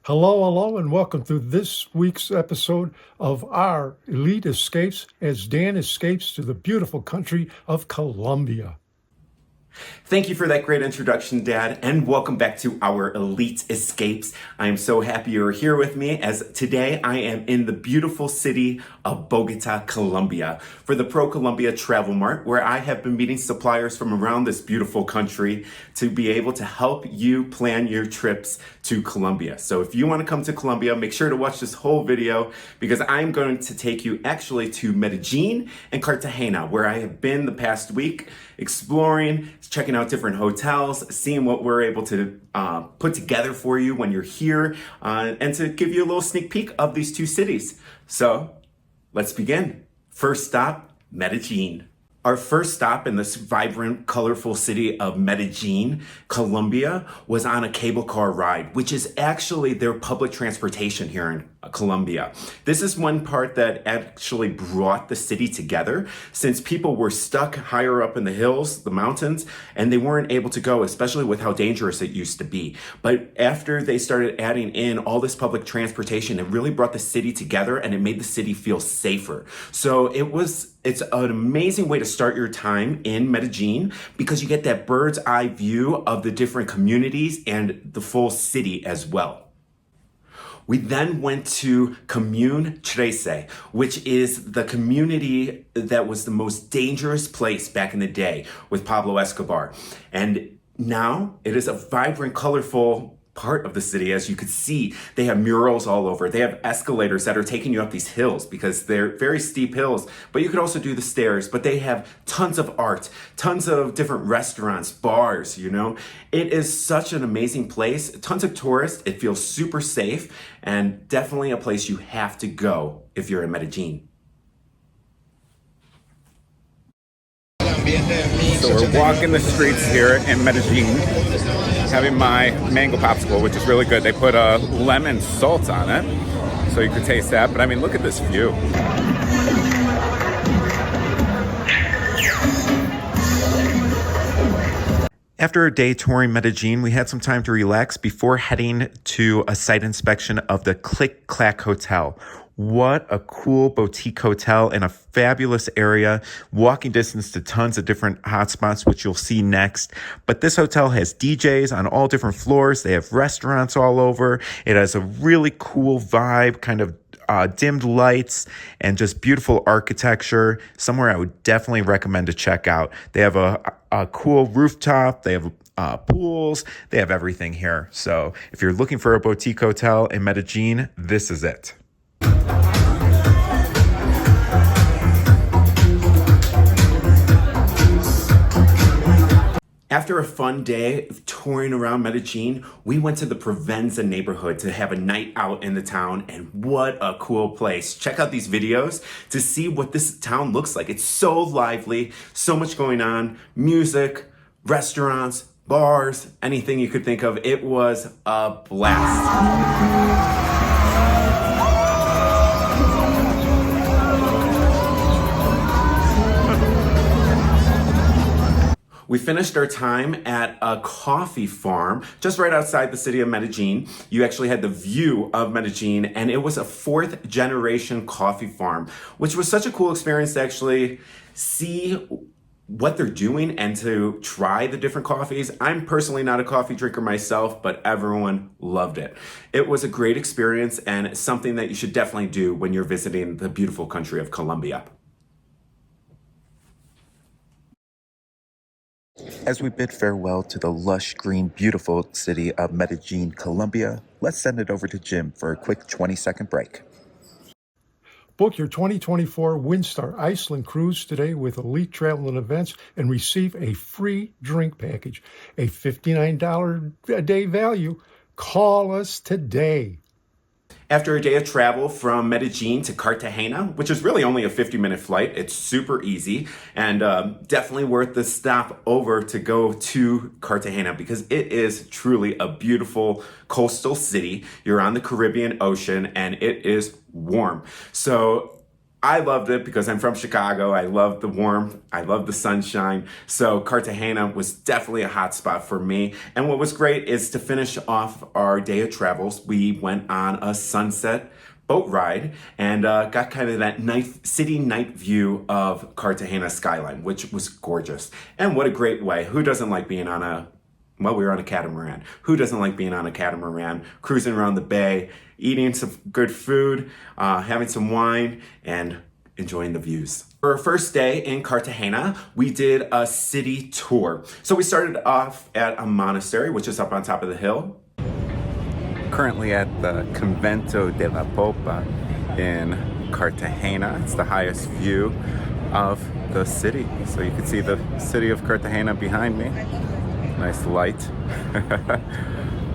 Hello, and welcome to this week's episode of our Elite Escapes as Dan escapes to the beautiful country of Colombia. Thank you for that great introduction, Dad, and welcome back to our Elite Escapes. I am so happy you're here with me as today I am in the beautiful city of Bogota, Colombia for the Pro Colombia Travel Mart, where I have been meeting suppliers from around this beautiful country to be able to help you plan your trips to Colombia. So if you want to come to Colombia, make sure to watch this whole video because I'm going to take you actually to Medellin and Cartagena, where I have been the past week exploring, checking out different hotels, seeing what we're able to put together for you when you're here, and to give you a little sneak peek of these two cities. So let's begin. First stop, Medellin. Our first stop in this vibrant, colorful city of Medellin, Colombia, was on a cable car ride, which is actually their public transportation here in Colombia. This is one part that actually brought the city together since people were stuck higher up in the hills, the mountains, and they weren't able to go, especially with how dangerous it used to be. But after they started adding in all this public transportation, it really brought the city together and it made the city feel safer. So it's an amazing way to start your time in Medellin because you get that bird's eye view of the different communities and the full city as well. We then went to Comuna 13, which is the community that was the most dangerous place back in the day with Pablo Escobar. And now it is a vibrant, colorful part of the city. As you could see, they have murals all over. They have escalators that are taking you up these hills because they're very steep hills, but you could also do the stairs. But they have tons of art, tons of different restaurants, bars, It is such an amazing place. Tons of tourists. It feels super safe and definitely a place you have to go if you're in Medellin. So we're walking the streets here in Medellin, having my mango popsicle, which is really good. They put a lemon salt on it, so you could taste that. But I mean, look at this view. After a day touring Medellin, we had some time to relax before heading to a site inspection of the Clack Hotel. What a cool boutique hotel in a fabulous area, walking distance to tons of different hotspots, which you'll see next. But this hotel has DJs on all different floors. They have restaurants all over. It has a really cool vibe, kind of dimmed lights and just beautiful architecture. Somewhere I would definitely recommend to check out. They have a cool rooftop. They have pools. They have everything here. So if you're looking for a boutique hotel in Medellin, this is it. After a fun day of touring around Medellin, we went to the Provenza neighborhood to have a night out in the town, and what a cool place. Check out these videos to see what this town looks like. It's so lively, so much going on, music, restaurants, bars, anything you could think of. It was a blast. We finished our time at a coffee farm just right outside the city of Medellin. You actually had the view of Medellin, and it was a fourth generation coffee farm, which was such a cool experience to actually see what they're doing and to try the different coffees. I'm personally not a coffee drinker myself, but everyone loved it. It was a great experience and something that you should definitely do when you're visiting the beautiful country of Colombia. As we bid farewell to the lush, green, beautiful city of Medellin, Colombia, let's send it over to Jim for a quick 20-second break. Book your 2024 Windstar Iceland cruise today with Elite Travel and Events and receive a free drink package, a $59 a day value. Call us today. After a day of travel from Medellin to Cartagena, which is really only a 50-minute flight, it's super easy and definitely worth the stop over to go to Cartagena because it is truly a beautiful coastal city. You're on the Caribbean Ocean and it is warm. So I loved it because I'm from Chicago. I love the warmth. I love the sunshine. So Cartagena was definitely a hot spot for me. And what was great is to finish off our day of travels, we went on a sunset boat ride and got kind of that city night view of Cartagena skyline, which was gorgeous. And what a great way. Who doesn't like being on well, we were on a catamaran. Who doesn't like being on a catamaran, cruising around the bay, eating some good food, having some wine, and enjoying the views. For our first day in Cartagena, we did a city tour. So we started off at a monastery, which is up on top of the hill. Currently at the Convento de la Popa in Cartagena. It's the highest view of the city. So you can see the city of Cartagena behind me. Nice light,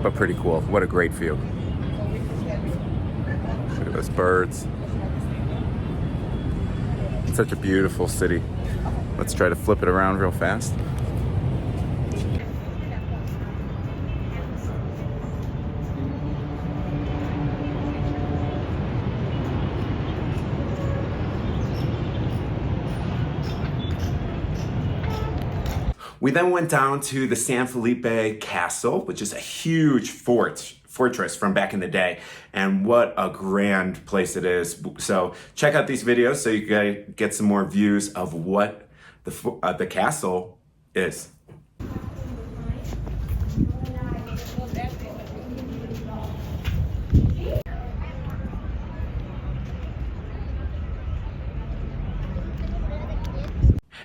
but pretty cool. What a great view. Look at those birds. It's such a beautiful city. Let's try to flip it around real fast. We then went down to the San Felipe Castle, which is a huge fortress from back in the day. And what a grand place it is. So check out these videos so you can get some more views of what the castle is.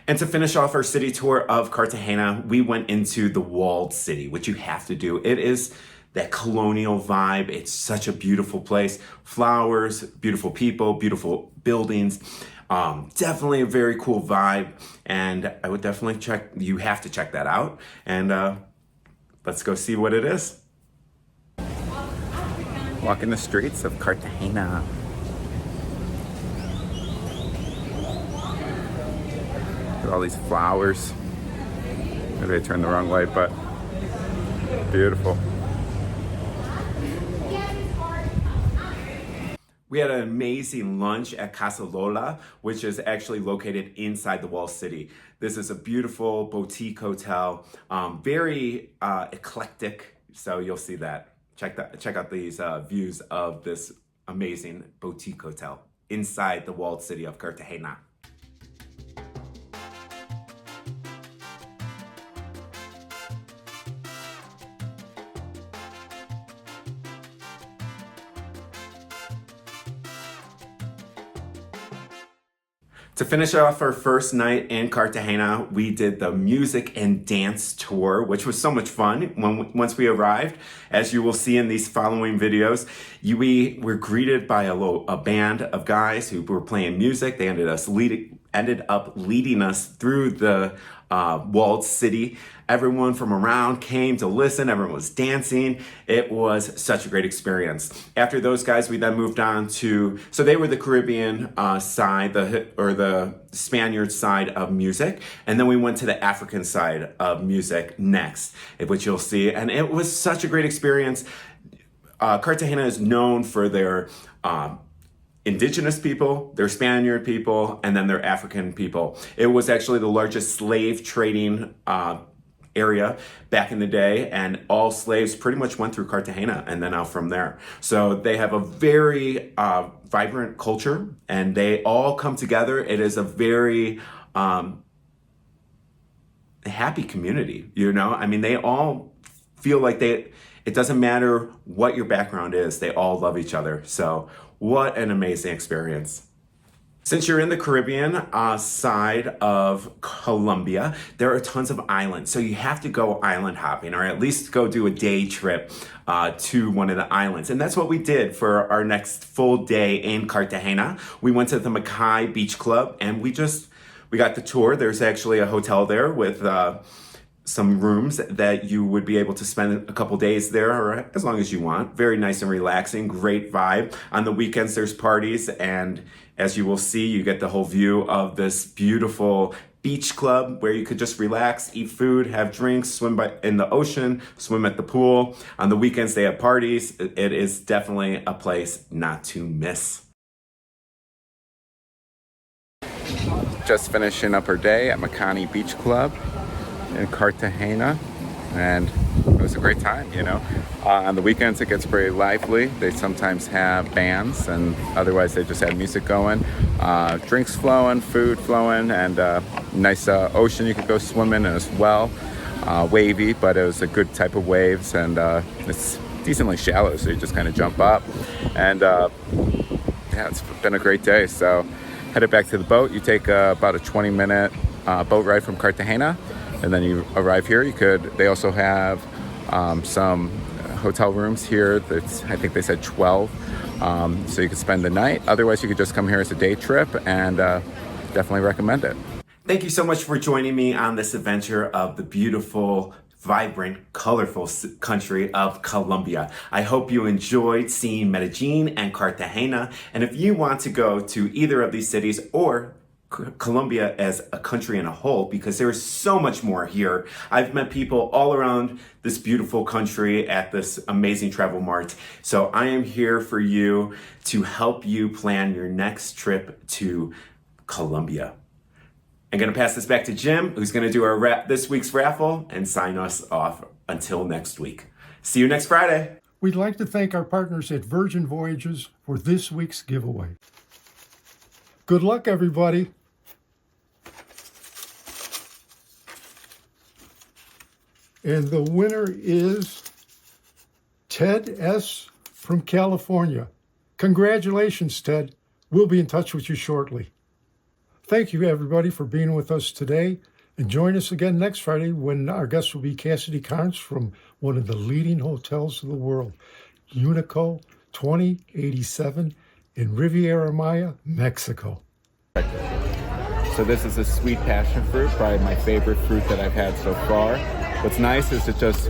And to finish off our city tour of Cartagena, we went into the walled city, which you have to do. It is that colonial vibe. It's such a beautiful place. Flowers, beautiful people, beautiful buildings. Definitely a very cool vibe. And I would definitely you have to check that out. And let's go see what it is. Walking the streets of Cartagena. All these flowers. Maybe I turned the wrong way, but beautiful. We had an amazing lunch at Casa Lola, which is actually located inside the walled city. This is a beautiful boutique hotel, very eclectic. So you'll see that. Check out these views of this amazing boutique hotel inside the walled city of Cartagena. To finish off our first night in Cartagena, we did the music and dance tour, which was so much fun once we arrived. As you will see in these following videos, we were greeted by a band of guys who were playing music. They ended up leading us through the walled city. Everyone from around came to listen. Everyone was dancing. It was such a great experience. After those guys, we then moved on so they were the Caribbean side, the Spaniard side of music. And then we went to the African side of music next, which you'll see. And it was such a great experience. Cartagena is known for their indigenous people, their Spaniard people, and then their African people. It was actually the largest slave trading area back in the day, and all slaves pretty much went through Cartagena and then out from there. So they have a very vibrant culture, and they all come together. It is a very happy community, you know? I mean, they all feel like it doesn't matter what your background is, they all love each other. So what an amazing experience. Since you're in the Caribbean side of Colombia, there are tons of islands. So you have to go island hopping, or at least go do a day trip to one of the islands. And that's what we did for our next full day in Cartagena. We went to the Makai Beach Club, and we got the tour. There's actually a hotel there with some rooms that you would be able to spend a couple days there, or as long as you want. Very nice and relaxing, great vibe. On the weekends, there's parties, and as you will see, you get the whole view of this beautiful beach club where you could just relax, eat food, have drinks, swim in the ocean, swim at the pool. On the weekends, they have parties. It is definitely a place not to miss. just finishing up our day at Makai Beach Club in Cartagena, and it was a great time, you know. On the weekends it gets pretty lively. They sometimes have bands, and otherwise they just have music going, drinks flowing, food flowing, and nice ocean you could go swimming in as well. Wavy, but it was a good type of waves, and it's decently shallow, so you just kind of jump up, and yeah, it's been a great day. So headed back to the boat. You take about a 20-minute boat ride from Cartagena, and then you arrive here. They also have some hotel rooms here. I think they said 12, so you could spend the night. Otherwise, you could just come here as a day trip, and definitely recommend it. Thank you so much for joining me on this adventure of the beautiful, vibrant, colorful country of Colombia. I hope you enjoyed seeing Medellin and Cartagena. And if you want to go to either of these cities or Colombia as a country in a whole, because there's so much more here. I've met people all around this beautiful country at this amazing travel mart. So I am here for you to help you plan your next trip to Colombia. I'm going to pass this back to Jim, who's going to do this week's raffle and sign us off until next week. See you next Friday. We'd like to thank our partners at Virgin Voyages for this week's giveaway. Good luck, everybody. And the winner is Ted S. from California. Congratulations, Ted. We'll be in touch with you shortly. Thank you, everybody, for being with us today. And join us again next Friday when our guest will be Cassidy Carnes from one of the leading hotels of the world, Unico 2087 in Riviera Maya, Mexico. So this is a sweet passion fruit, probably my favorite fruit that I've had so far. What's nice is it just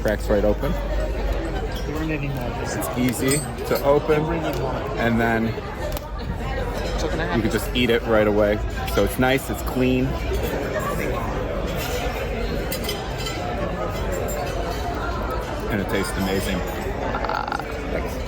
cracks right open. It's easy to open, and then you can just eat it right away. So it's nice, it's clean. And it tastes amazing. Thanks.